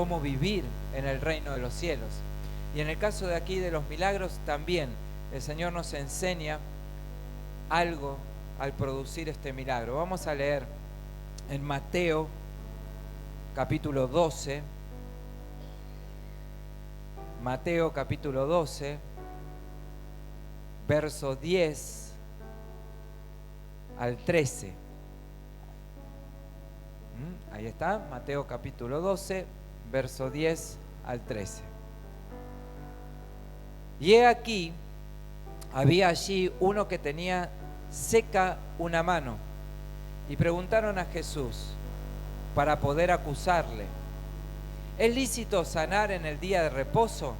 cómo vivir en el reino de los cielos. Y en el caso de aquí de los milagros también el Señor nos enseña algo al producir este milagro. Vamos a leer en Mateo capítulo 12. Mateo capítulo 12, verso 10 al 13. Ahí está, Mateo capítulo 12, verso 10 al 13. Y he aquí, había allí uno que tenía seca una mano, y preguntaron a Jesús para poder acusarle: ¿es lícito sanar en el día de reposo?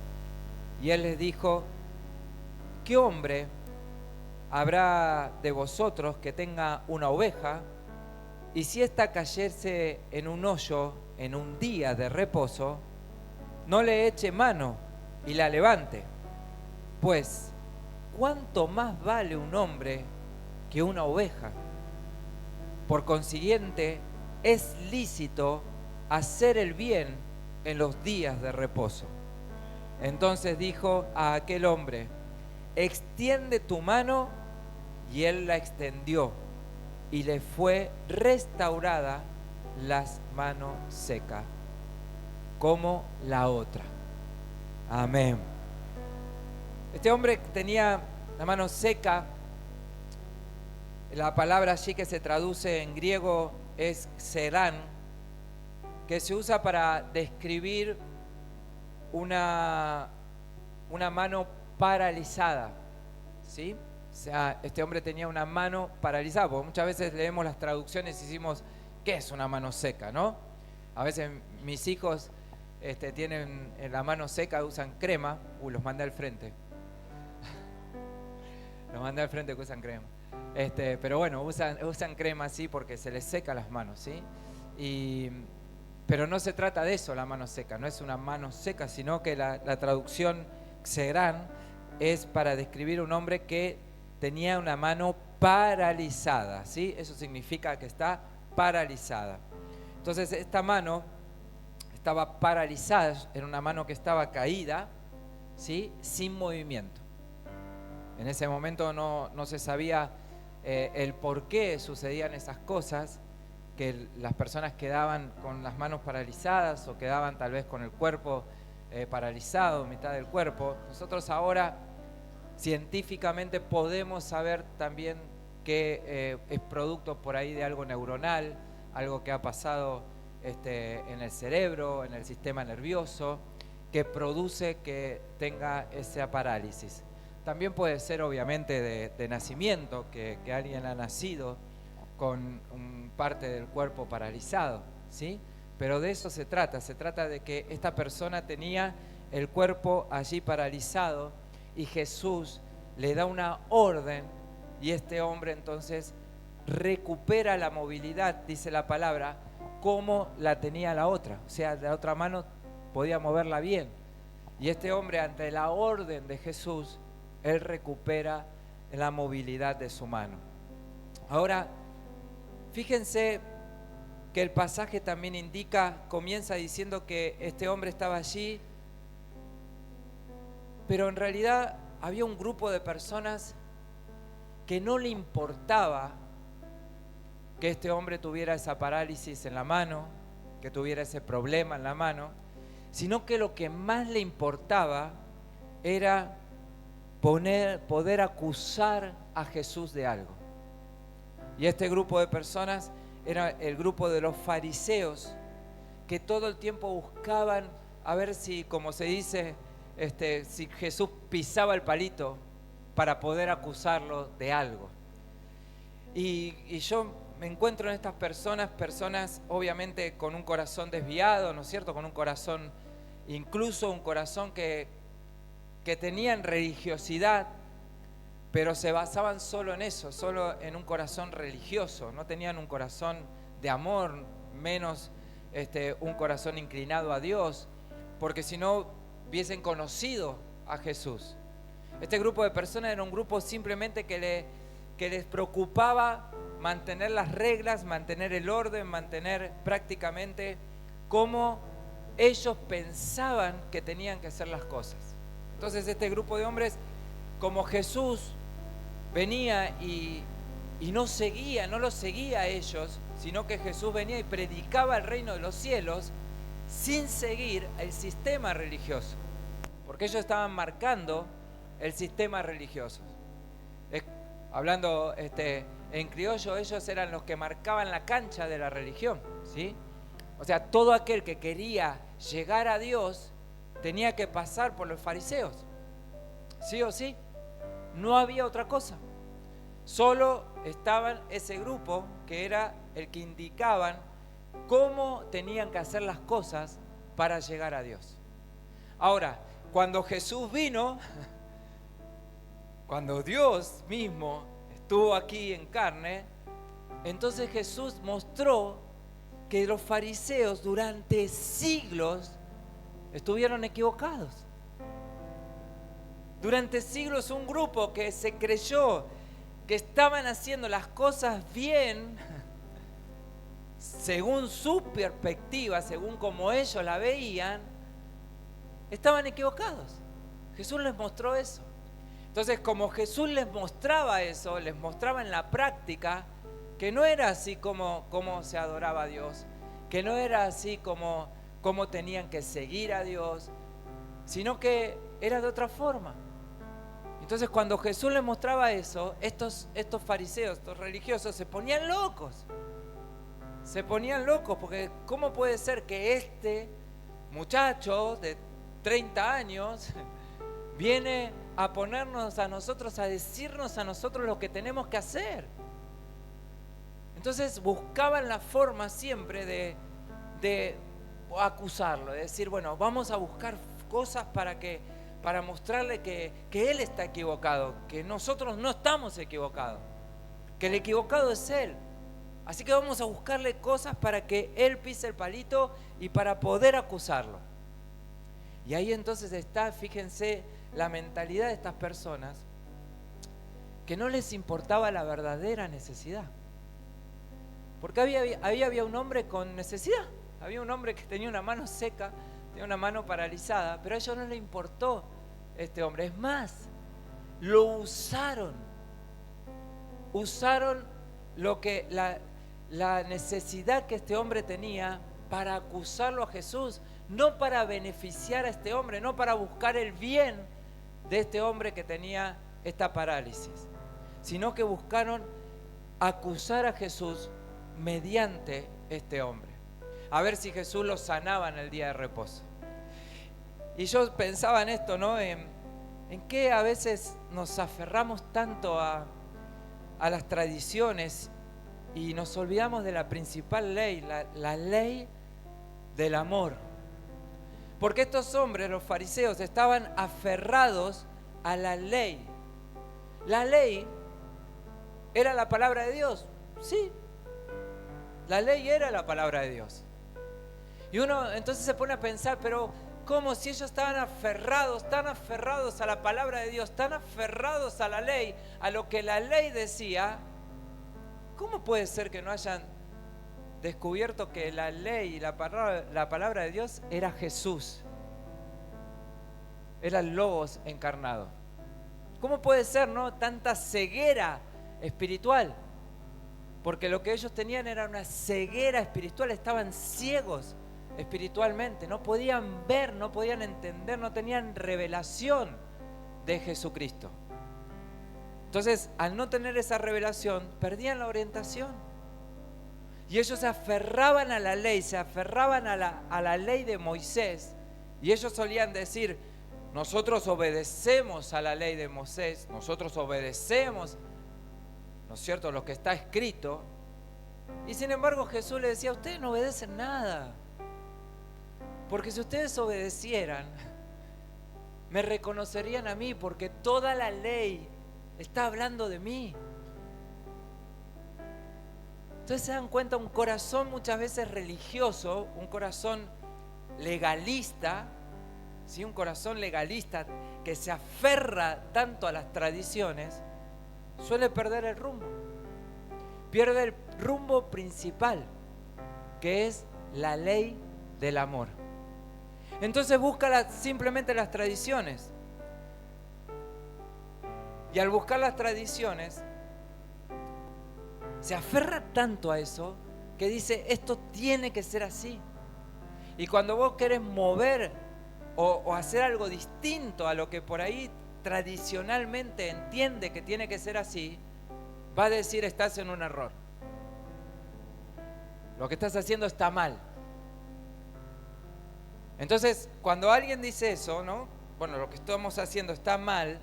Y él les dijo: ¿qué hombre habrá de vosotros que tenga una oveja, y si ésta cayese en un hoyo en un día de reposo, no le eche mano y la levante? Pues, ¿cuánto más vale un hombre que una oveja? Por consiguiente, es lícito hacer el bien en los días de reposo. Entonces dijo a aquel hombre: extiende tu mano. Y él la extendió, y le fue restaurada las manos secas, como la otra. Amén. Este hombre tenía la mano seca. La palabra allí que se traduce en griego es xerán, que se usa para describir una mano paralizada, ¿sí? O sea, este hombre tenía una mano paralizada, porque muchas veces leemos las traducciones y decimos: ¿qué es una mano seca, no? A veces mis hijos tienen la mano seca, usan crema. Los mandé al frente. Los mandé al frente que usan crema. Pero bueno, usan crema así porque se les seca las manos, ¿sí? Pero no se trata de eso, la mano seca. No es una mano seca, sino que la traducción xerán es para describir un hombre que tenía una mano paralizada, ¿sí? Eso significa que está paralizada. Entonces esta mano estaba paralizada, era una mano que estaba caída, ¿sí? Sin movimiento. En ese momento no se sabía el por qué sucedían esas cosas, que las personas quedaban con las manos paralizadas o quedaban tal vez con el cuerpo paralizado, mitad del cuerpo. Nosotros ahora científicamente podemos saber también que es producto por ahí de algo neuronal, algo que ha pasado en el cerebro, en el sistema nervioso, que produce que tenga esa parálisis. También puede ser obviamente de nacimiento, que alguien ha nacido con parte del cuerpo paralizado, ¿sí? Pero de eso se trata de que esta persona tenía el cuerpo allí paralizado, y Jesús le da una orden, y este hombre entonces recupera la movilidad, dice la palabra, como la tenía la otra. O sea, la otra mano podía moverla bien. Y este hombre, ante la orden de Jesús, él recupera la movilidad de su mano. Ahora, fíjense que el pasaje también comienza diciendo que este hombre estaba allí, pero en realidad había un grupo de personas que no le importaba que este hombre tuviera esa parálisis en la mano, que tuviera ese problema en la mano, sino que lo que más le importaba era poder acusar a Jesús de algo. Y este grupo de personas era el grupo de los fariseos, que todo el tiempo buscaban a ver si, como se dice, si Jesús pisaba el palito para poder acusarlo de algo. Y yo me encuentro en estas personas obviamente con un corazón desviado, ¿no es cierto? Con un corazón, incluso un corazón que tenían religiosidad, pero se basaban solo en eso, solo en un corazón religioso. No tenían un corazón de amor, menos un corazón inclinado a Dios, porque si no hubiesen conocido a Jesús. Este grupo de personas era un grupo simplemente que les preocupaba mantener las reglas, mantener el orden, mantener prácticamente cómo ellos pensaban que tenían que hacer las cosas. Entonces este grupo de hombres, como Jesús venía y no los seguía a ellos, sino que Jesús venía y predicaba el reino de los cielos sin seguir el sistema religioso, porque ellos estaban marcando el sistema religioso. Hablando en criollo, ellos eran los que marcaban la cancha de la religión, ¿sí? O sea, todo aquel que quería llegar a Dios tenía que pasar por los fariseos, sí o sí, no había otra cosa. Solo estaban ese grupo que era el que indicaban cómo tenían que hacer las cosas para llegar a Dios. Ahora, cuando Jesús vino, cuando Dios mismo estuvo aquí en carne, entonces Jesús mostró que los fariseos durante siglos estuvieron equivocados. Durante siglos un grupo que se creyó que estaban haciendo las cosas bien, según su perspectiva, según como ellos la veían, estaban equivocados. Jesús les mostró eso. Entonces, como Jesús les mostraba eso, les mostraba en la práctica que no era así como se adoraba a Dios, que no era así como tenían que seguir a Dios, sino que era de otra forma. Entonces, cuando Jesús les mostraba eso, estos fariseos, estos religiosos, se ponían locos. Se ponían locos porque ¿cómo puede ser que este muchacho de 30 años viene a ponernos a nosotros, a decirnos a nosotros lo que tenemos que hacer? Entonces buscaban la forma siempre de acusarlo, de decir, bueno, vamos a buscar cosas para mostrarle que él está equivocado, que nosotros no estamos equivocados, que el equivocado es él. Así que vamos a buscarle cosas para que él pise el palito y para poder acusarlo. Y ahí entonces está, fíjense, la mentalidad de estas personas que no les importaba la verdadera necesidad. Porque había un hombre con necesidad, había un hombre que tenía una mano seca, tenía una mano paralizada, pero a ellos no les importó este hombre. Es más, lo usaron lo que la necesidad que este hombre tenía para acusarlo a Jesús, no para beneficiar a este hombre, no para buscar el bien de este hombre que tenía esta parálisis, sino que buscaron acusar a Jesús mediante este hombre, a ver si Jesús lo sanaba en el día de reposo. Y yo pensaba en esto, ¿no? En qué a veces nos aferramos tanto a las tradiciones y nos olvidamos de la principal ley, la ley del amor. Porque estos hombres, los fariseos, estaban aferrados a la ley. La ley era la palabra de Dios, sí. La ley era la palabra de Dios. Y uno entonces se pone a pensar, pero ¿cómo si ellos estaban aferrados, tan aferrados a la palabra de Dios, tan aferrados a la ley, a lo que la ley decía? ¿Cómo puede ser que no hayan descubierto que la ley y la palabra de Dios era Jesús? Era el Logos encarnado. ¿Cómo puede ser, no, tanta ceguera espiritual? Porque lo que ellos tenían era una ceguera espiritual, estaban ciegos espiritualmente, no podían ver, no podían entender, no tenían revelación de Jesucristo. Entonces, al no tener esa revelación, perdían la orientación. Y ellos se aferraban a la ley, se aferraban a la ley de Moisés. Y ellos solían decir, nosotros obedecemos a la ley de Moisés, nosotros obedecemos, ¿no es cierto?, lo que está escrito. Y sin embargo Jesús le decía, ustedes no obedecen nada. Porque si ustedes obedecieran, me reconocerían a mí, porque toda la ley está hablando de mí. Entonces se dan cuenta, un corazón muchas veces religioso, un corazón legalista, ¿sí? Un corazón legalista que se aferra tanto a las tradiciones, suele perder el rumbo. Pierde el rumbo principal, que es la ley del amor. Entonces busca simplemente las tradiciones. Y al buscar las tradiciones, se aferra tanto a eso que dice, esto tiene que ser así. Y cuando vos querés mover o hacer algo distinto a lo que por ahí tradicionalmente entiende que tiene que ser así, va a decir, estás en un error. Lo que estás haciendo está mal. Entonces, cuando alguien dice eso, ¿no? Bueno, lo que estamos haciendo está mal.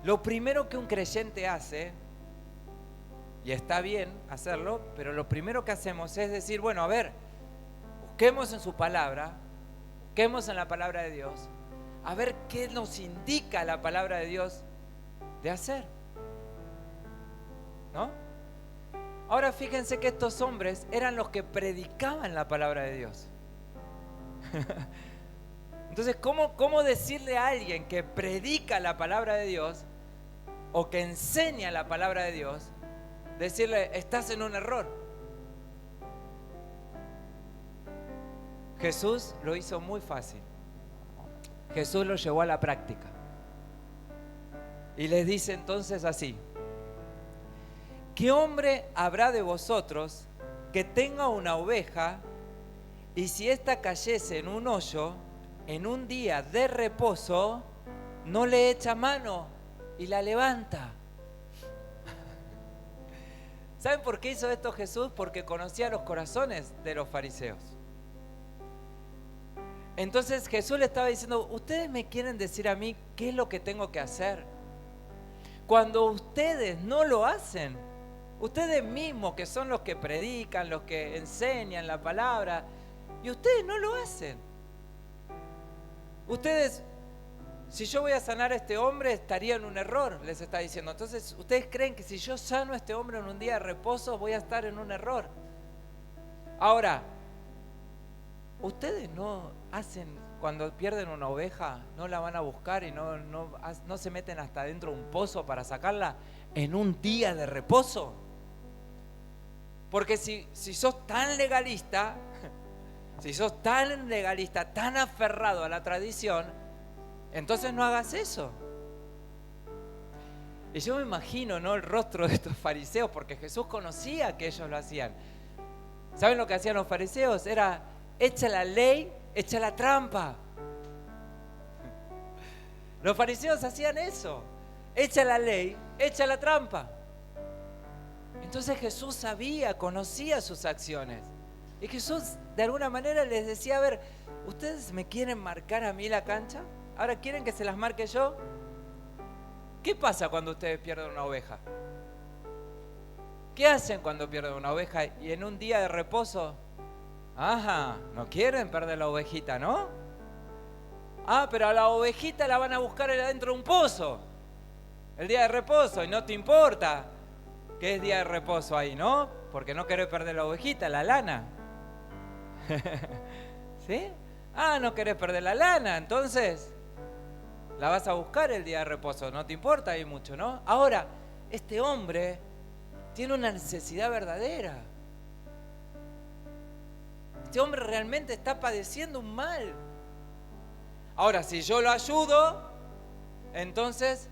Lo primero que un creyente hace, y está bien hacerlo, pero lo primero que hacemos es decir, bueno, a ver, busquemos en su palabra, busquemos en la palabra de Dios, a ver qué nos indica la palabra de Dios de hacer, ¿no? Ahora fíjense que estos hombres eran los que predicaban la palabra de Dios. Entonces, ¿cómo decirle a alguien que predica la palabra de Dios o que enseña la palabra de Dios, decirle, estás en un error? Jesús lo hizo muy fácil. Jesús lo llevó a la práctica. Y les dice entonces así: ¿qué hombre habrá de vosotros que tenga una oveja y si ésta cayese en un hoyo, en un día de reposo, no le echa mano y la levanta? ¿Saben por qué hizo esto Jesús? Porque conocía los corazones de los fariseos. Entonces Jesús le estaba diciendo, ¿ustedes me quieren decir a mí qué es lo que tengo que hacer? Cuando ustedes no lo hacen, ustedes mismos que son los que predican, los que enseñan la palabra, y ustedes no lo hacen. Ustedes, si yo voy a sanar a este hombre, estaría en un error, les está diciendo. Entonces, ¿ustedes creen que si yo sano a este hombre en un día de reposo, voy a estar en un error? Ahora, ustedes no hacen, cuando pierden una oveja, no la van a buscar y no se meten hasta dentro de un pozo para sacarla en un día de reposo. Porque si sos tan legalista, tan aferrado a la tradición, entonces no hagas eso. Y yo me imagino, ¿no?, el rostro de estos fariseos, porque Jesús conocía que ellos lo hacían. ¿Saben lo que hacían los fariseos? Era, echa la ley, echa la trampa. Los fariseos hacían eso. Echa la ley, echa la trampa. Entonces Jesús sabía, conocía sus acciones. Y Jesús de alguna manera les decía, a ver, ¿ustedes me quieren marcar a mí la cancha? ¿Ahora quieren que se las marque yo? ¿Qué pasa cuando ustedes pierden una oveja? ¿Qué hacen cuando pierden una oveja y en un día de reposo? Ajá, no quieren perder la ovejita, ¿no? Ah, pero a la ovejita la van a buscar adentro de un pozo el día de reposo y no te importa que es día de reposo ahí, ¿no? Porque no querés perder la ovejita, la lana. ¿Sí? Ah, no querés perder la lana, entonces la vas a buscar el día de reposo, no te importa ahí mucho, ¿no? Ahora, este hombre tiene una necesidad verdadera. Este hombre realmente está padeciendo un mal. Ahora, si yo lo ayudo, entonces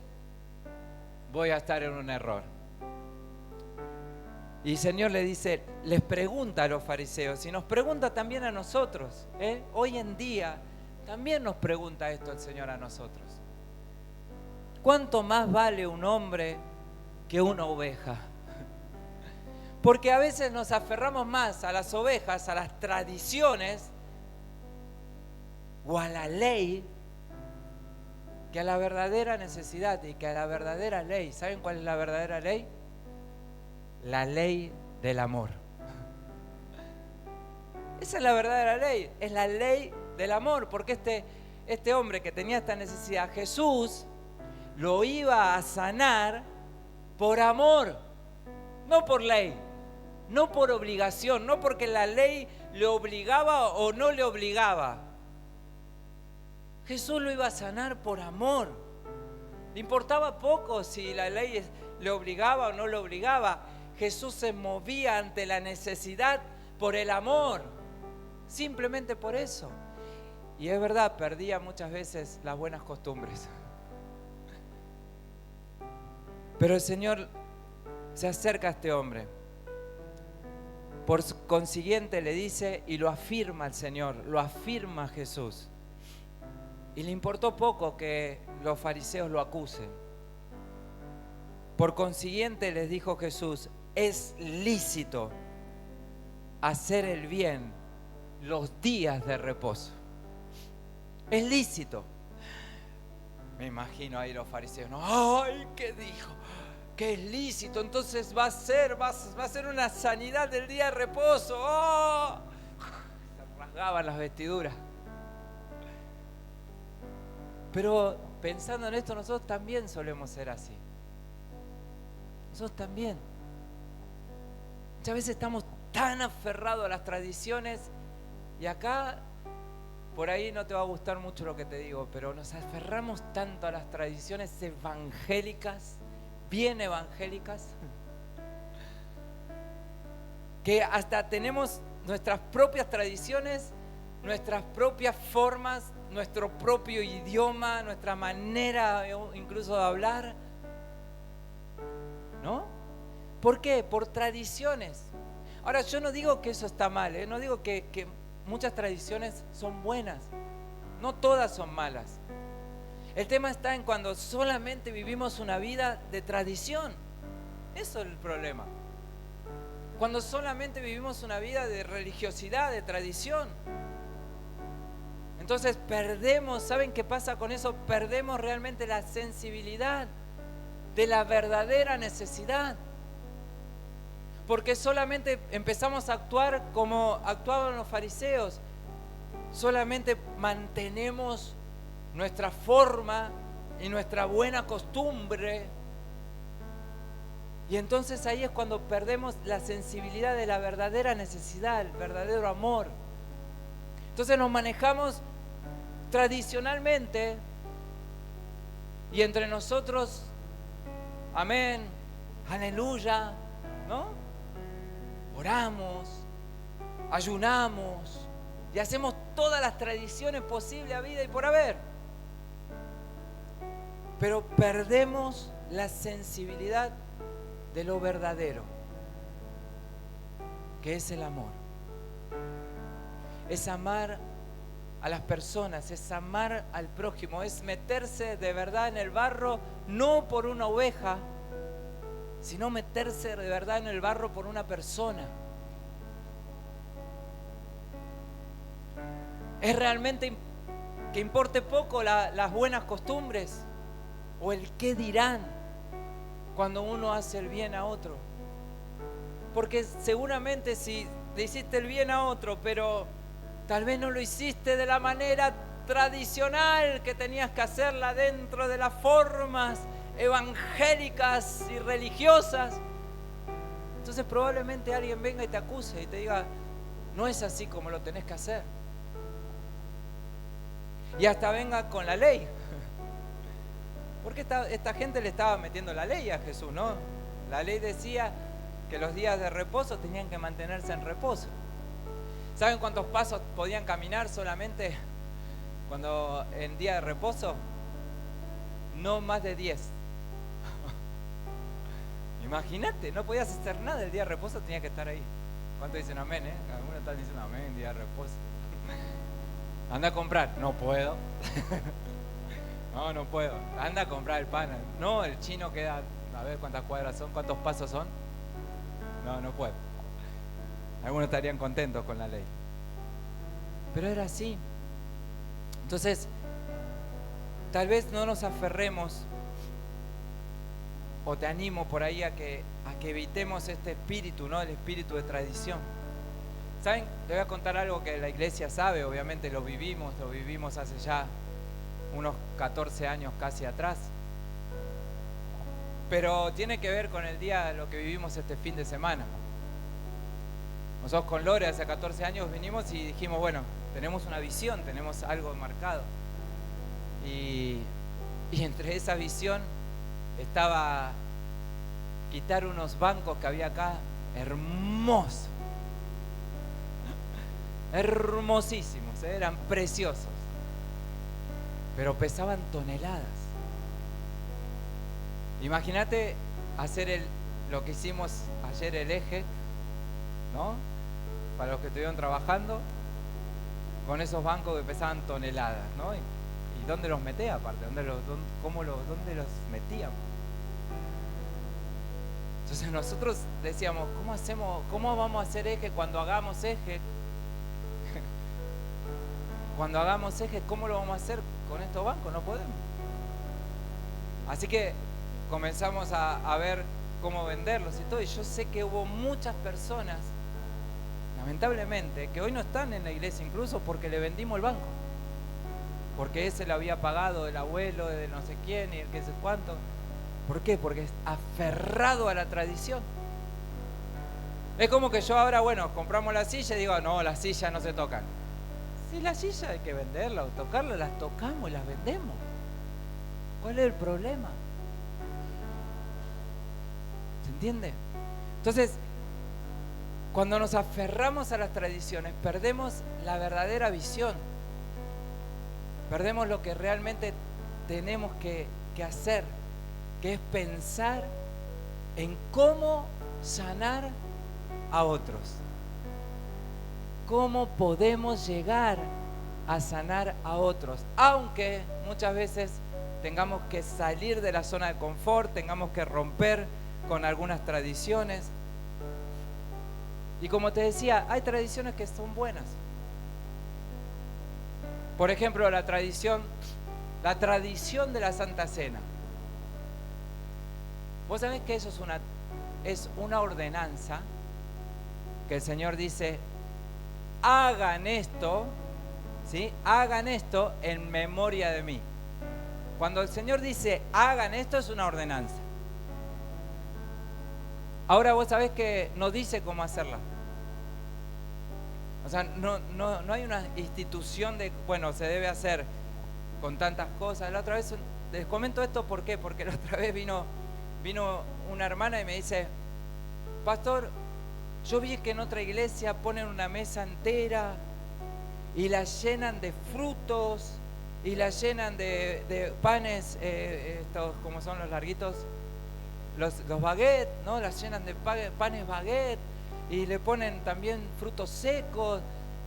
voy a estar en un error. Y el Señor le dice, les pregunta a los fariseos y nos pregunta también a nosotros, ¿eh? Hoy en día también nos pregunta esto el Señor a nosotros. ¿Cuánto más vale un hombre que una oveja? Porque a veces nos aferramos más a las ovejas, a las tradiciones o a la ley que a la verdadera necesidad y que a la verdadera ley. ¿Saben cuál es la verdadera ley? La ley del amor. Esa es la verdadera ley, es la ley del amor, porque este hombre que tenía esta necesidad, Jesús lo iba a sanar por amor, no por ley, no por obligación, no porque la ley le obligaba o no le obligaba. Jesús lo iba a sanar por amor. Le importaba poco si la ley le obligaba o no le obligaba. Jesús se movía ante la necesidad por el amor, simplemente por eso. Y es verdad, perdía muchas veces las buenas costumbres. Pero el Señor se acerca a este hombre. Por consiguiente le dice y lo afirma el Señor, lo afirma Jesús. Y le importó poco que los fariseos lo acusen. Por consiguiente les dijo Jesús, es lícito hacer el bien los días de reposo. Es lícito. Me imagino ahí los fariseos, ¿no? ¡Ay, qué dijo! Que es lícito, entonces va a ser una sanidad del día de reposo. ¡Oh! Se rasgaban las vestiduras. Pero pensando en esto, nosotros también solemos ser así. Nosotros también. Muchas veces estamos tan aferrados a las tradiciones y acá, por ahí no te va a gustar mucho lo que te digo, pero nos aferramos tanto a las tradiciones evangélicas, bien evangélicas, que hasta tenemos nuestras propias tradiciones, nuestras propias formas, nuestro propio idioma, nuestra manera incluso de hablar, ¿no? ¿Por qué? Por tradiciones. Ahora, yo no digo que eso está mal, ¿eh? No digo que muchas tradiciones son buenas, no todas son malas. El tema está en cuando solamente vivimos una vida de tradición. Eso es el problema. Cuando solamente vivimos una vida de religiosidad, de tradición. Entonces perdemos, ¿saben qué pasa con eso? Perdemos realmente la sensibilidad de la verdadera necesidad. Porque solamente empezamos a actuar como actuaban los fariseos. Solamente mantenemos nuestra forma y nuestra buena costumbre. Y entonces ahí es cuando perdemos la sensibilidad de la verdadera necesidad, el verdadero amor. Entonces nos manejamos tradicionalmente y entre nosotros, amén, aleluya, ¿no? Oramos, ayunamos y hacemos todas las tradiciones posibles a vida y por haber. Pero perdemos la sensibilidad de lo verdadero, que es el amor. Es amar a las personas, es amar al prójimo, es meterse de verdad en el barro, no por una oveja, sino meterse de verdad en el barro por una persona. Es realmente que importe poco las buenas costumbres o el qué dirán cuando uno hace el bien a otro. Porque seguramente si le hiciste el bien a otro, pero tal vez no lo hiciste de la manera tradicional que tenías que hacerla dentro de las formas evangélicas y religiosas, entonces probablemente alguien venga y te acuse y te diga, no es así como lo tenés que hacer. Y hasta venga con la ley. Porque esta gente le estaba metiendo la ley a Jesús, ¿no? La ley decía que los días de reposo tenían que mantenerse en reposo. ¿Saben cuántos pasos podían caminar solamente cuando en día de reposo? No más de 10. Imagínate, no podías hacer nada el día de reposo, tenías que estar ahí. ¿Cuántos dicen amén? Algunos están diciendo amén, día de reposo. Anda a comprar, no puedo. No puedo. Anda a comprar el pan. No, el chino queda, a ver cuántas cuadras son, cuántos pasos son. No puedo. Algunos estarían contentos con la ley. Pero era así. Entonces, tal vez no nos aferremos, o te animo por ahí a que evitemos este espíritu, ¿no? El espíritu de tradición. ¿Saben? Les voy a contar algo que la iglesia sabe, obviamente lo vivimos hace ya unos 14 años casi atrás. Pero tiene que ver con el día, lo que vivimos este fin de semana. Nosotros con Lore hace 14 años vinimos y dijimos, bueno, tenemos una visión, tenemos algo marcado. Y entre esa visión estaba quitar unos bancos que había acá, hermosos, hermosísimos, eran preciosos. pero pesaban toneladas. Imagínate hacer lo que hicimos ayer, el eje, ¿no? Para los que estuvieron trabajando, con esos bancos que pesaban toneladas, ¿no? ¿Y dónde los metés aparte? ¿Dónde los metíamos? Entonces nosotros decíamos, ¿cómo vamos a hacer eje cuando hagamos eje? Cuando hagamos eje, ¿cómo lo vamos a hacer con estos bancos? No podemos. Así que comenzamos a ver cómo venderlos y todo. Y yo sé que hubo muchas personas, lamentablemente, que hoy no están en la iglesia, incluso porque le vendimos el banco. Porque ese lo había pagado el abuelo de no sé quién y el que sé cuánto. ¿Por qué? Porque es aferrado a la tradición. Es como que yo ahora, bueno, compramos la silla y digo, no, las sillas no se tocan. Si la silla hay que venderla o tocarla, las tocamos y las vendemos. ¿Cuál es el problema? ¿Se entiende? Entonces, cuando nos aferramos a las tradiciones, perdemos la verdadera visión. Perdemos lo que realmente tenemos que hacer, que es pensar en cómo sanar a otros. ¿Cómo podemos llegar a sanar a otros? Aunque muchas veces tengamos que salir de la zona de confort, tengamos que romper con algunas tradiciones. Y como te decía, hay tradiciones que son buenas. Por ejemplo, la tradición de la Santa Cena. Vos sabés que eso es una ordenanza que el Señor dice, hagan esto, ¿sí? Hagan esto en memoria de mí. Cuando el Señor dice, hagan esto, es una ordenanza. Ahora vos sabés que no dice cómo hacerla. O sea, no hay una institución de, bueno, se debe hacer con tantas cosas. La otra vez, les comento esto, ¿por qué? Porque la otra vez vino una hermana y me dice, pastor, yo vi que en otra iglesia ponen una mesa entera y la llenan de frutos y la llenan de panes, estos como son los larguitos, los baguettes, ¿no? Las llenan de panes baguette y le ponen también frutos secos.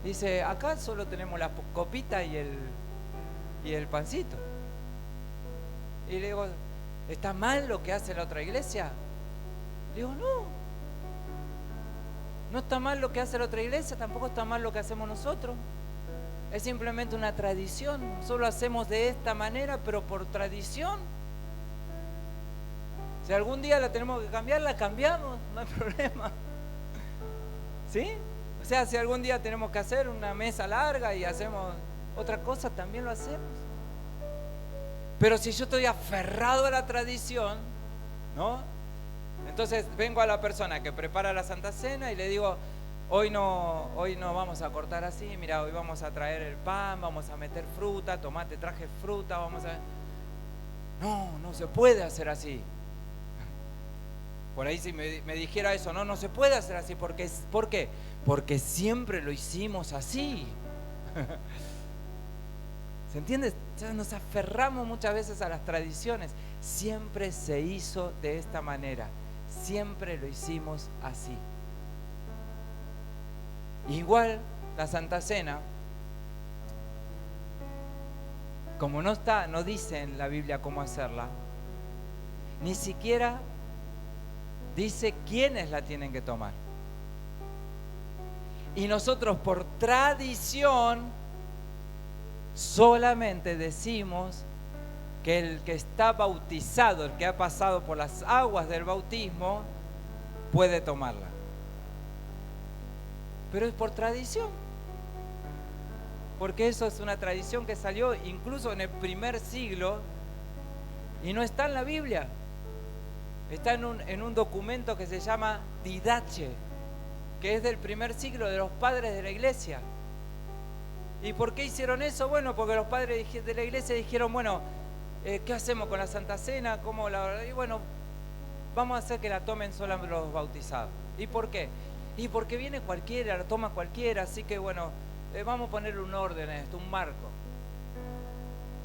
Dice, acá solo tenemos la copita y el pancito. Y le digo, ¿está mal lo que hace la otra iglesia? Le digo, no está mal lo que hace la otra iglesia, tampoco está mal lo que hacemos nosotros. Es simplemente una tradición. Nosotros lo hacemos de esta manera, pero por tradición. Si algún día la tenemos que cambiar, la cambiamos, no hay problema. ¿Sí? O sea, si algún día tenemos que hacer una mesa larga y hacemos otra cosa, también lo hacemos. Pero si yo estoy aferrado a la tradición, ¿no? Entonces vengo a la persona que prepara la Santa Cena y le digo, hoy no vamos a cortar así, mira, hoy vamos a traer el pan, vamos a meter fruta, tomate, traje fruta, vamos a... No se puede hacer así. Por ahí si me dijera eso, no se puede hacer así, ¿por qué? Porque siempre lo hicimos así. ¿Se entiende? Nos aferramos muchas veces a las tradiciones. Siempre se hizo de esta manera. Siempre lo hicimos así. Igual la Santa Cena, como no dice en la Biblia cómo hacerla, ni siquiera dice quiénes la tienen que tomar. Y nosotros por tradición solamente decimos que el que está bautizado, el que ha pasado por las aguas del bautismo, puede tomarla. Pero es por tradición. Porque eso es una tradición que salió incluso en el primer siglo y no está en la Biblia. Está en un documento que se llama Didache, que es del primer siglo, de los padres de la iglesia. ¿Y por qué hicieron eso? Bueno, porque los padres de la iglesia dijeron, bueno, ¿qué hacemos con la Santa Cena? Y bueno, vamos a hacer que la tomen solo los bautizados. ¿Y por qué? Y porque viene cualquiera, la toma cualquiera, así que bueno, vamos a poner un orden en esto, un marco.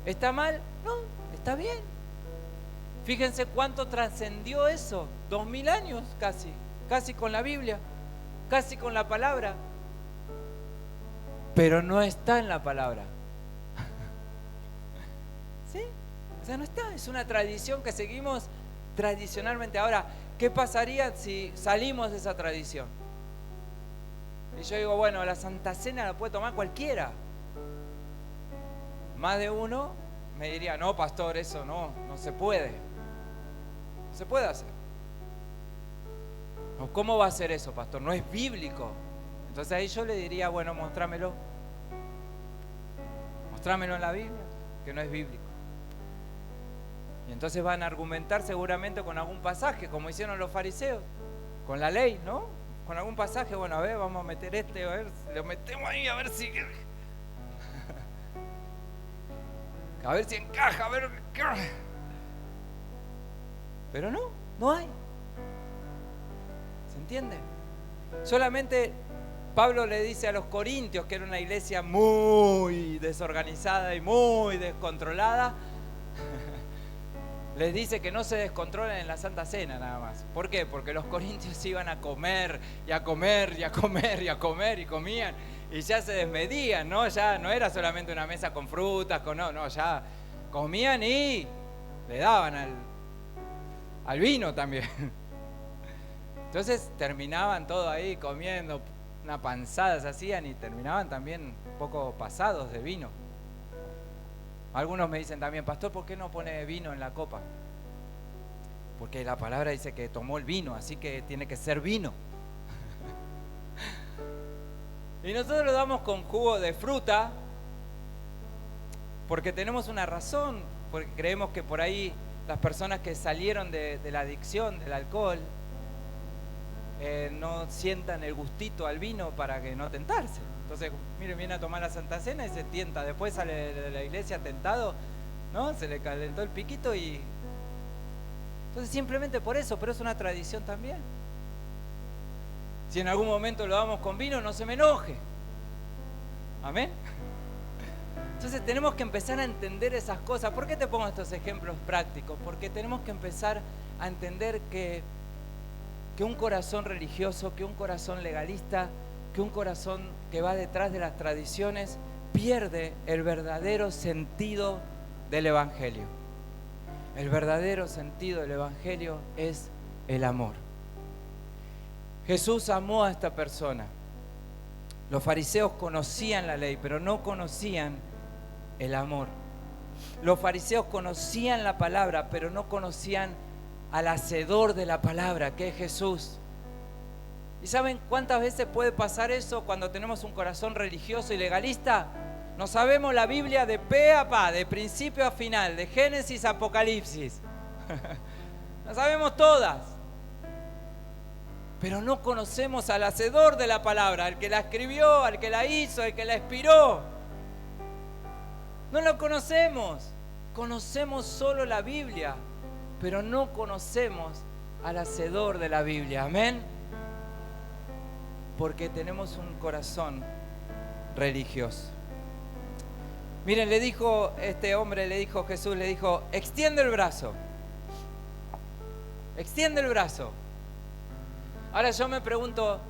¿Está mal? No, está bien. Fíjense cuánto trascendió eso, 2000 años casi con la Biblia, casi con la palabra, pero no está en la palabra. ¿Sí? O sea, no está, es una tradición que seguimos tradicionalmente. Ahora, ¿qué pasaría si salimos de esa tradición? Y yo digo, bueno, la Santa Cena la puede tomar cualquiera. Más de uno me diría, no, pastor, eso no se puede. No se puede hacer. ¿O cómo va a ser eso, pastor? No es bíblico. Entonces ahí yo le diría, bueno, mostrámelo. Mostrámelo en la Biblia, que no es bíblico. Y entonces van a argumentar seguramente con algún pasaje, como hicieron los fariseos, con la ley, ¿no? Con algún pasaje, bueno, a ver, vamos a meter a ver, lo metemos ahí, a ver si encaja, a ver. Pero no hay. ¿Se entiende? Solamente Pablo le dice a los corintios, que era una iglesia muy desorganizada y muy descontrolada, les dice que no se descontrolen en la Santa Cena nada más. ¿Por qué? Porque los corintios iban a comer y a comer y a comer y a comer y comían y ya se desmedían, ¿no? Ya no era solamente una mesa con frutas, no, ya comían y le daban al vino también. Entonces terminaban todo ahí comiendo, una panzada se hacían y terminaban también un poco pasados de vino. Algunos me dicen también, pastor, ¿por qué no pone vino en la copa? Porque la palabra dice que tomó el vino, así que tiene que ser vino. Y nosotros lo damos con jugo de fruta porque tenemos una razón, porque creemos que por ahí las personas que salieron de la adicción del alcohol no sientan el gustito al vino para que no tentarse. Entonces, miren, viene a tomar la Santa Cena y se tienta. Después sale de la iglesia tentado, ¿no? Se le calentó el piquito y... Entonces, simplemente por eso, pero es una tradición también. Si en algún momento lo damos con vino, no se me enoje. ¿Amén? Entonces, tenemos que empezar a entender esas cosas. ¿Por qué te pongo estos ejemplos prácticos? Porque tenemos que empezar a entender que un corazón religioso, que un corazón legalista, que un corazón que va detrás de las tradiciones pierde el verdadero sentido del Evangelio. El verdadero sentido del Evangelio es el amor. Jesús amó a esta persona. Los fariseos conocían la ley, pero no conocían el amor. Los fariseos conocían la palabra, pero no conocían al hacedor de la palabra, que es Jesús. ¿Y saben cuántas veces puede pasar eso cuando tenemos un corazón religioso y legalista? No sabemos la Biblia de pe a pa, de principio a final, de Génesis a Apocalipsis. No sabemos todas. Pero no conocemos al hacedor de la palabra, al que la escribió, al que la hizo, al que la inspiró. No lo conocemos. Conocemos solo la Biblia, pero no conocemos al hacedor de la Biblia. Amén. Porque tenemos un corazón religioso. Miren, le dijo este hombre, le dijo Jesús, le dijo, extiende el brazo. Extiende el brazo. Ahora yo me pregunto,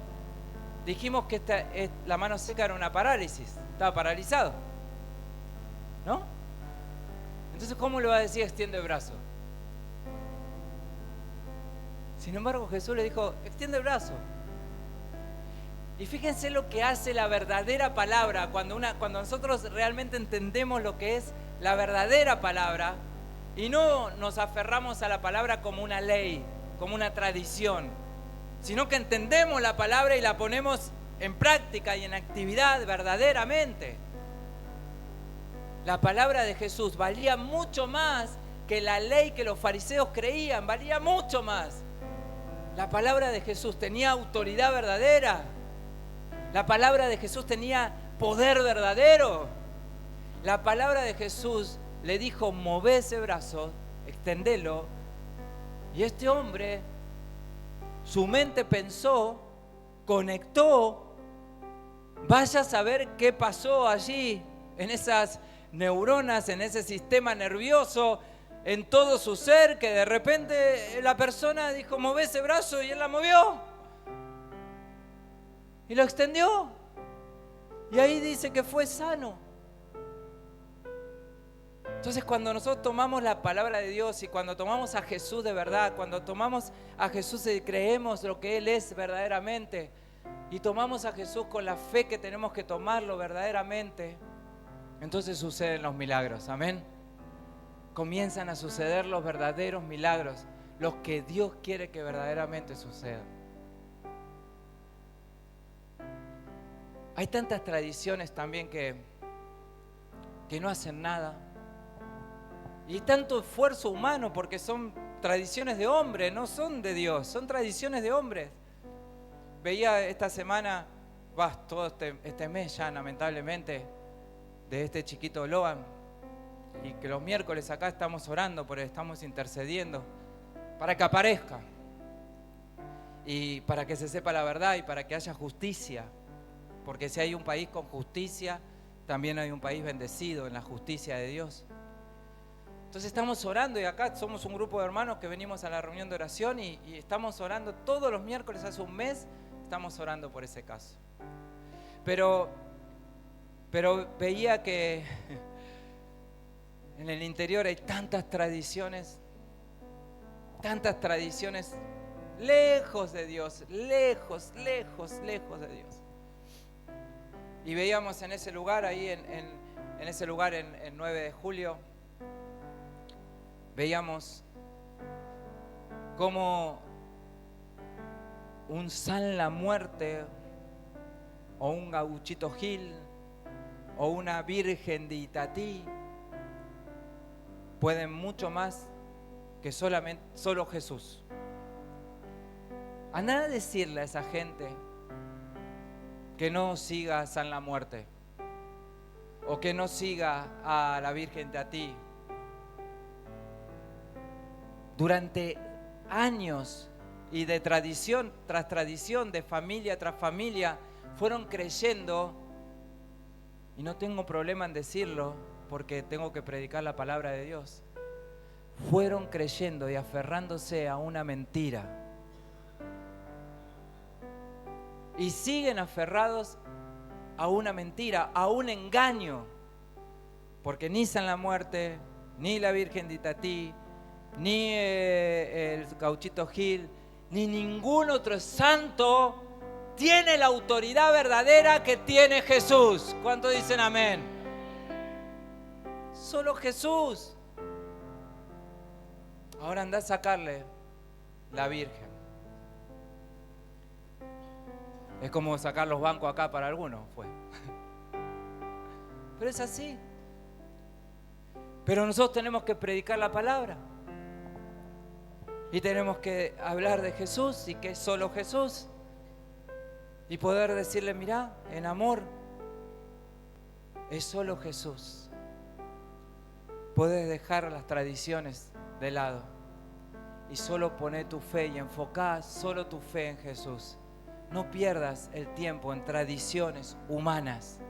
dijimos que la mano seca era una parálisis, estaba paralizado, ¿no? Entonces, ¿cómo le va a decir extiende el brazo? Sin embargo, Jesús le dijo, extiende el brazo. Y fíjense lo que hace la verdadera palabra. Cuando nosotros realmente entendemos lo que es la verdadera palabra y no nos aferramos a la palabra como una ley, como una tradición, sino que entendemos la palabra y la ponemos en práctica y en actividad verdaderamente. La palabra de Jesús valía mucho más que la ley que los fariseos creían, valía mucho más. La palabra de Jesús tenía autoridad verdadera. La palabra de Jesús tenía poder verdadero. La palabra de Jesús le dijo, mové ese brazo, extendelo. Y este hombre, su mente pensó, conectó, vaya a saber qué pasó allí en esas neuronas, en ese sistema nervioso, en todo su ser, que de repente la persona dijo, mueve ese brazo, y él la movió. Y lo extendió. Y ahí dice que fue sano. Entonces, cuando nosotros tomamos la palabra de Dios y cuando tomamos a Jesús de verdad, cuando tomamos a Jesús y creemos lo que Él es verdaderamente, y tomamos a Jesús con la fe que tenemos que tomarlo verdaderamente, entonces suceden los milagros. Amén. Comienzan a suceder los verdaderos milagros, los que Dios quiere que verdaderamente sucedan. Hay tantas tradiciones también que no hacen nada. Y tanto esfuerzo humano, porque son tradiciones de hombre, no son de Dios, son tradiciones de hombres. Veía esta semana, todo este mes ya lamentablemente, de este chiquito Loan, y que los miércoles acá estamos orando por él, estamos intercediendo para que aparezca y para que se sepa la verdad y para que haya justicia, porque si hay un país con justicia, también hay un país bendecido en la justicia de Dios. Entonces estamos orando, y acá somos un grupo de hermanos que venimos a la reunión de oración y estamos orando todos los miércoles, hace un mes estamos orando por ese caso. Pero veía que en el interior hay tantas tradiciones lejos de Dios, lejos de Dios. Y veíamos en ese lugar, ahí en ese lugar en 9 de julio, veíamos cómo un San La Muerte o un Gauchito Gil o una Virgen de Itatí pueden mucho más que solo Jesús. A nada decirle a esa gente que no siga a San La Muerte o que no siga a la Virgen de Itatí. Durante años y de tradición tras tradición, de familia tras familia, fueron creyendo, y no tengo problema en decirlo porque tengo que predicar la palabra de Dios, fueron creyendo y aferrándose a una mentira. Y siguen aferrados a una mentira, a un engaño, porque ni San La Muerte, ni la Virgen de Itatí, ni el Gauchito Gil, ni ningún otro santo tiene la autoridad verdadera que tiene Jesús. ¿Cuántos dicen amén? Solo Jesús. Ahora anda a sacarle la Virgen. Es como sacar los bancos acá para algunos, fue. Pero es así. Pero nosotros tenemos que predicar la palabra. Y tenemos que hablar de Jesús y que es solo Jesús. Y poder decirle, mirá, en amor, es solo Jesús. Puedes dejar las tradiciones de lado y solo poner tu fe y enfocar solo tu fe en Jesús. No pierdas el tiempo en tradiciones humanas,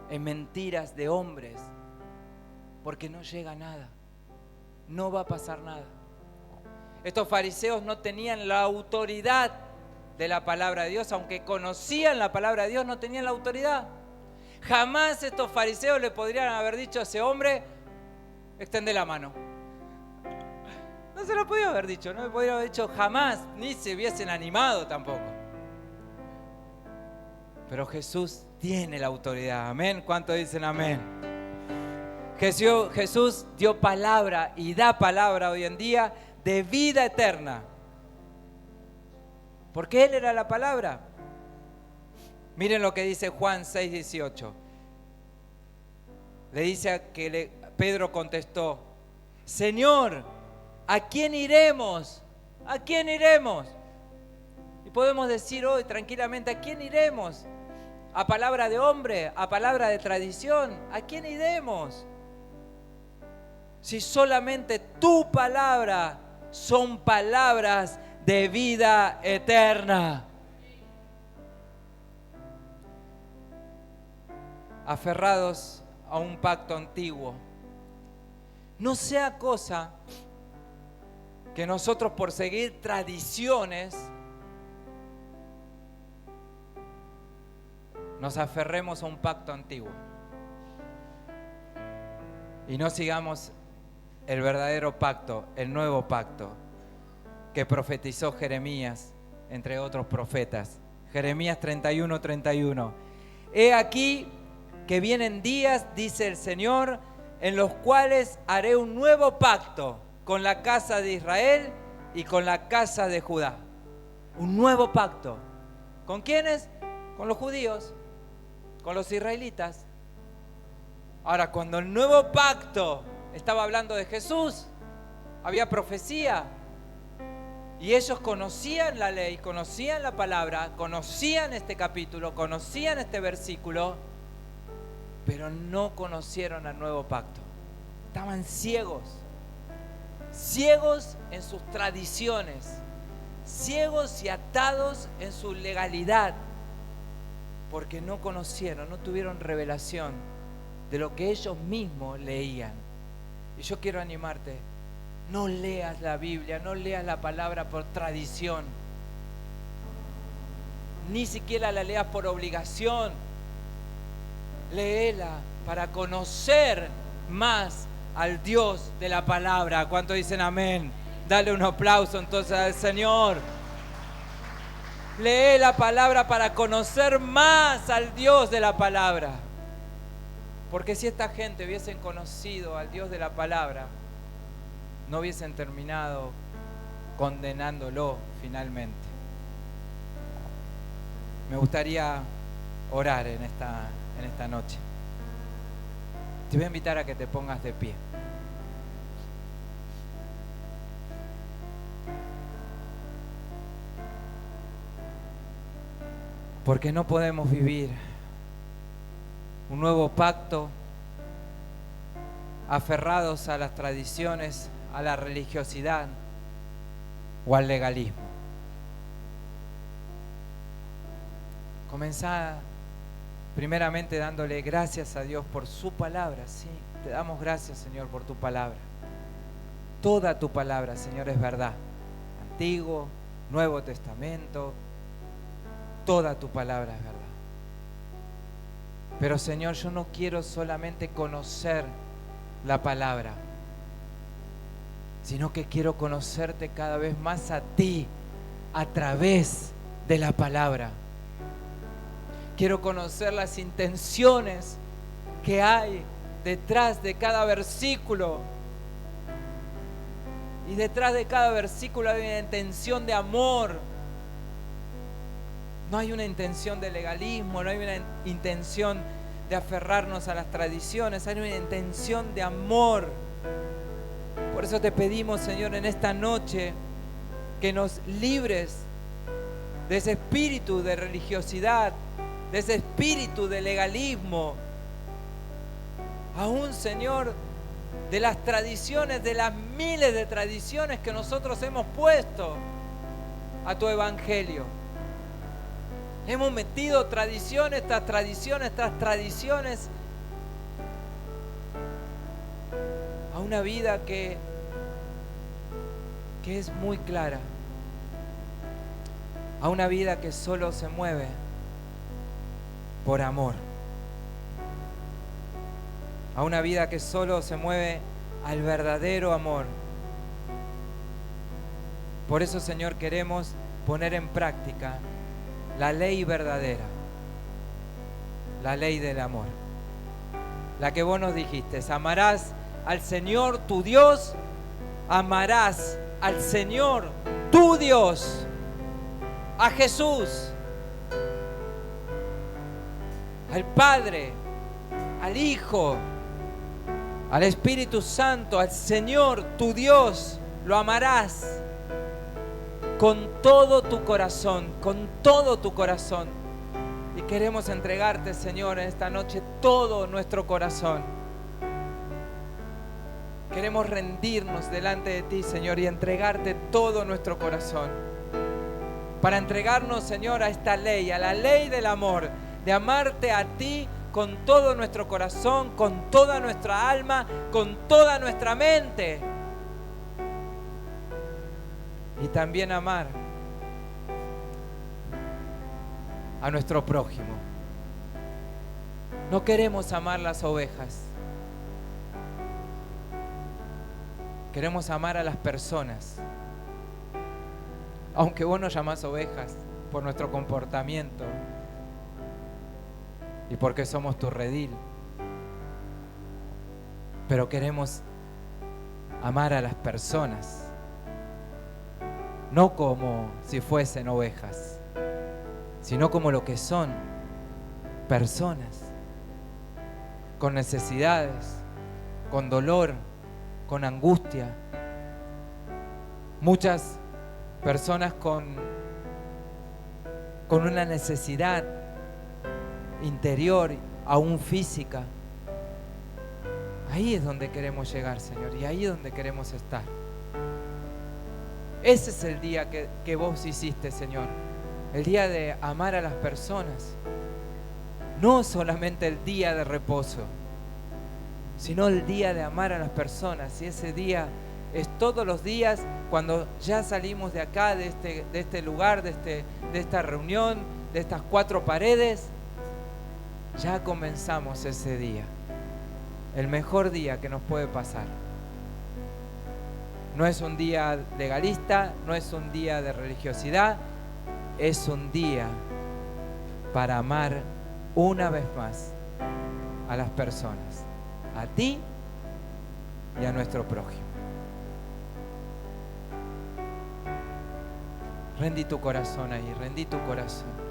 en mentiras de hombres, porque no llega nada, no va a pasar nada. Estos fariseos no tenían la autoridad de la palabra de Dios, aunque conocían la palabra de Dios, no tenían la autoridad. Jamás estos fariseos le podrían haber dicho a ese hombre, extende la mano. No se lo podía haber dicho, no le podría haber dicho jamás, ni se hubiesen animado tampoco. Pero Jesús tiene la autoridad, amén. ¿Cuántos dicen amén? Jesús dio palabra y da palabra hoy en día de vida eterna. Porque Él era la palabra. Miren lo que dice Juan 6:18. Le dice que Pedro contestó, Señor, ¿a quién iremos? ¿A quién iremos? Y podemos decir hoy tranquilamente, ¿a quién iremos? ¿A palabra de hombre? ¿A palabra de tradición? ¿A quién iremos? Si solamente tu palabra son palabras de vida eterna. Aferrados a un pacto antiguo. No sea cosa que nosotros, por seguir tradiciones, nos aferremos a un pacto antiguo y no sigamos el verdadero pacto, el nuevo pacto que profetizó Jeremías, entre otros profetas. Jeremías 31:31. He aquí que vienen días, dice el Señor, en los cuales haré un nuevo pacto con la casa de Israel y con la casa de Judá. Un nuevo pacto. ¿Con quiénes? Con los judíos, con los israelitas. Ahora, cuando el nuevo pacto estaba hablando de Jesús, había profecía, y ellos conocían la ley, conocían la palabra, conocían este capítulo, conocían este versículo, pero no conocieron al nuevo pacto. Estaban ciegos en sus tradiciones, ciegos y atados en su legalidad, porque no conocieron, no tuvieron revelación de lo que ellos mismos leían. Y yo quiero animarte: no leas la Biblia, no leas la palabra por tradición, ni siquiera la leas por obligación. Léela para conocer más al Dios de la palabra. ¿Cuántos dicen amén? Dale un aplauso entonces al Señor. Lee la palabra para conocer más al Dios de la palabra. Porque si esta gente hubiesen conocido al Dios de la palabra, no hubiesen terminado condenándolo finalmente. Me gustaría orar en esta noche. Te voy a invitar a que te pongas de pie. Porque no podemos vivir un nuevo pacto aferrados a las tradiciones, a la religiosidad o al legalismo. Comenzá primeramente dándole gracias a Dios por su palabra. Sí, te damos gracias, Señor, por tu palabra. Toda tu palabra, Señor, es verdad. Antiguo, Nuevo Testamento, toda tu palabra es verdad. Pero, Señor, yo no quiero solamente conocer la palabra, sino que quiero conocerte cada vez más a ti a través de la palabra. Quiero conocer las intenciones que hay detrás de cada versículo. Y detrás de cada versículo hay una intención de amor. No hay una intención de legalismo, no hay una intención de aferrarnos a las tradiciones, hay una intención de amor. Por eso te pedimos, Señor, en esta noche que nos libres de ese espíritu de religiosidad, de ese espíritu de legalismo, aún, Señor, de las tradiciones, de las miles de tradiciones que nosotros hemos puesto a tu evangelio. Hemos metido tradiciones tras tradiciones tras tradiciones a una vida que es muy clara, a una vida que solo se mueve por amor, a una vida que solo se mueve al verdadero amor. Por eso, Señor, queremos poner en práctica la ley verdadera, la ley del amor, la que vos nos dijiste: amarás al Señor tu Dios, amarás al Señor tu Dios, a Jesús, al Padre, al Hijo, al Espíritu Santo, al Señor tu Dios, lo amarás con todo tu corazón, con todo tu corazón. Y queremos entregarte, Señor, en esta noche todo nuestro corazón. Queremos rendirnos delante de ti, Señor, y entregarte todo nuestro corazón. Para entregarnos, Señor, a esta ley, a la ley del amor, de amarte a ti con todo nuestro corazón, con toda nuestra alma, con toda nuestra mente. Y también amar a nuestro prójimo. No queremos amar las ovejas. Queremos amar a las personas. Aunque vos nos llamás ovejas por nuestro comportamiento y porque somos tu redil. Pero queremos amar a las personas. No como si fuesen ovejas, sino como lo que son, personas, con necesidades, con dolor, con angustia. Muchas personas con una necesidad interior, aún física. Ahí es donde queremos llegar, Señor, y ahí es donde queremos estar. Ese es el día que vos hiciste, Señor. El día de amar a las personas. No solamente el día de reposo, sino el día de amar a las personas. Y ese día es todos los días cuando ya salimos de acá, de este lugar, de esta reunión, de estas 4 paredes. Ya comenzamos ese día. El mejor día que nos puede pasar. No es un día legalista, no es un día de religiosidad, es un día para amar una vez más a las personas, a ti y a nuestro prójimo. Rendí tu corazón ahí, rendí tu corazón.